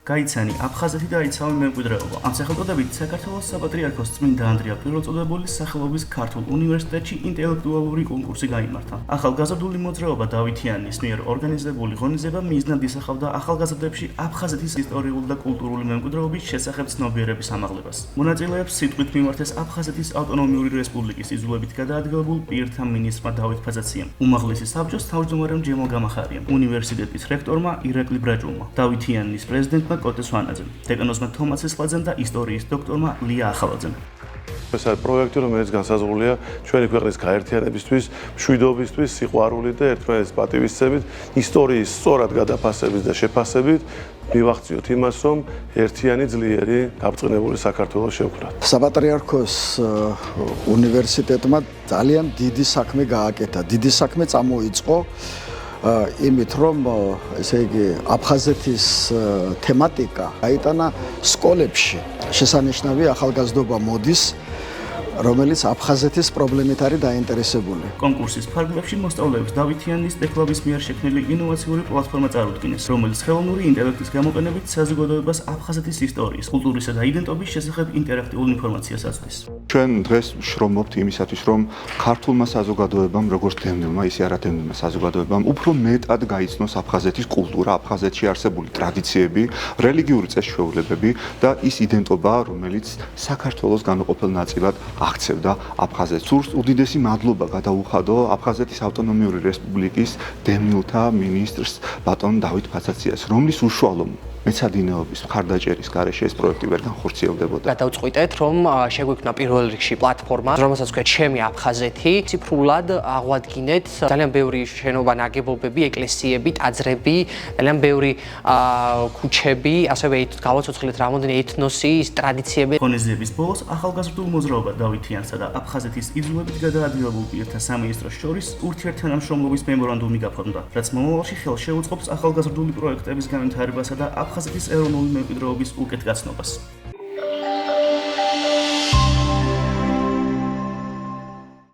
გაიცანი აფხაზეთი და იცავი მემკვიდრეობა. ამ სახელწოდებით საქართველოს საპატრიარქოს წმინდა ანდრია პირველწოდებულის სახელობის ქართულ უნივერსიტეტში ინტელექტუალური კონკურსი გაიმართა. ახალგაზრდული მოძრაობა დავითიანის მიერ ორგანიზებული ღონისძიება მიზნად ისახავდა ახალგაზრდებში აფხაზეთის ისტორიული და კულტურული მემკვიდრეობის შესახებ ცნობიერების ამაღლებას. მონაწილეებს სიტყვით მიმართეს აფხაზეთის ავტონომიური რესპუბლიკის იძულებით გადაადგილებულ პირთა მინისტრმა დავით ფაზაციამ, უმაღლესი საბჭოს თავმჯდომარემ ჯემალ გამახარიამ, უნივერსიტეტის რექტორმა ირაკლი ბრაჯულმა, დავითიანის პრეზიდენტმა კოტე სვანაძემ, დეკანოზმა თომას ესლაძემ და ისტორიის დოქტორმა ლია ახალაძემ. ეს არის პროექტი, რომელიც განსაზღვრულია ჩვენი ქვეყნის გაერთიანებისთვის, მშვიდობისთვის, სიყვარულით და ერთმანეთის პატივისცემით, ისტორიის სწორად გადაფასებით და შეფასებით მივახციოთ იმას, რომ ერთიანი ძლიერი გაბრწყინებული საქართველოს შევქმნათ. საპატრიარქოს უნივერსიტეტმა ძალიან დიდი საქმე გააკეთა, დიდი საქმე წამოიწყო იმით, რომ ესე იგი აფხაზეთის თემატიკა გაიტანა სკოლებში. შესანიშნავი ახალგაზრდობა მოდის, რომელიც აფხაზეთის პრობლემით არის დაინტერესებული. კონკურსის ფარგლებში მოსწავლეებს დავითიანის დეკლავის მიერ შექმნილი ინოვაციური პლატფორმა წარუდგინეს, რომელიც ხელოვნური ინტელექტის გამოყენებით საზოგადოებას აფხაზეთის ისტორიის, კულტურისა და იდენტობის შესახებ ინტერაქტიულ ინფორმაციას აწვდის. ჩვენ დღეს შრომობთ იმისათვის, რომ ქართულმა საზოგადოებამ, როგორც დევნილმა, ისე არადევნილმა საზოგადოებამ, უფრო მეტად გაიცნოს აფხაზეთის კულტურა, აფხაზეთში არსებული ტრადიციები, რელიგიური წესჩვეულებები და ის იდენტობა, რომელიც საქართველოს განუყოფელ ნაწილად აღწევდა აფხაზეთს. სურს უდიდესი მადლობა გადაუხადო აფხაზეთის ავტონომიური რესპუბლიკის დევნილთა მინისტრს ბატონ დავით ფაზაციას, რომლის უშუალო მეცადინეობის მხარდაჭერის გარეშე ეს პროექტი ვერ განხორციელდებოდა. გადავწყვიტეთ, რომ შეგვიქმნა პირველ რიგში პლატფორმა, რომელსაც ქვია ჩემი აფხაზეთი, ციფრულად აღვადგინეთ ძალიან ბევრი შენობა ნაგებობები, ეკლესიები, ტაძრები, ძალიან ბევრი ქუჩები, ასევე გავაცოცხლეთ რამოდენიმე ეთნოსი, ტრადიციები. ღონისძიების ბოლოს ახალგაზრდულ მოძრაობა დავითიანსა და აფხაზეთის იძულებით გადაადგილებულ პირთა სამინისტროს შორის ურთიერთთანამშრომლობის მემორანდუმი გაფორმდა, რაც მომავალში ხელს შეუწყობს ახალგაზრდული პროექტების განვითარებასა და აფხაზეთის ეროვნული მემკვიდრეობის უკეთ გაცნობას.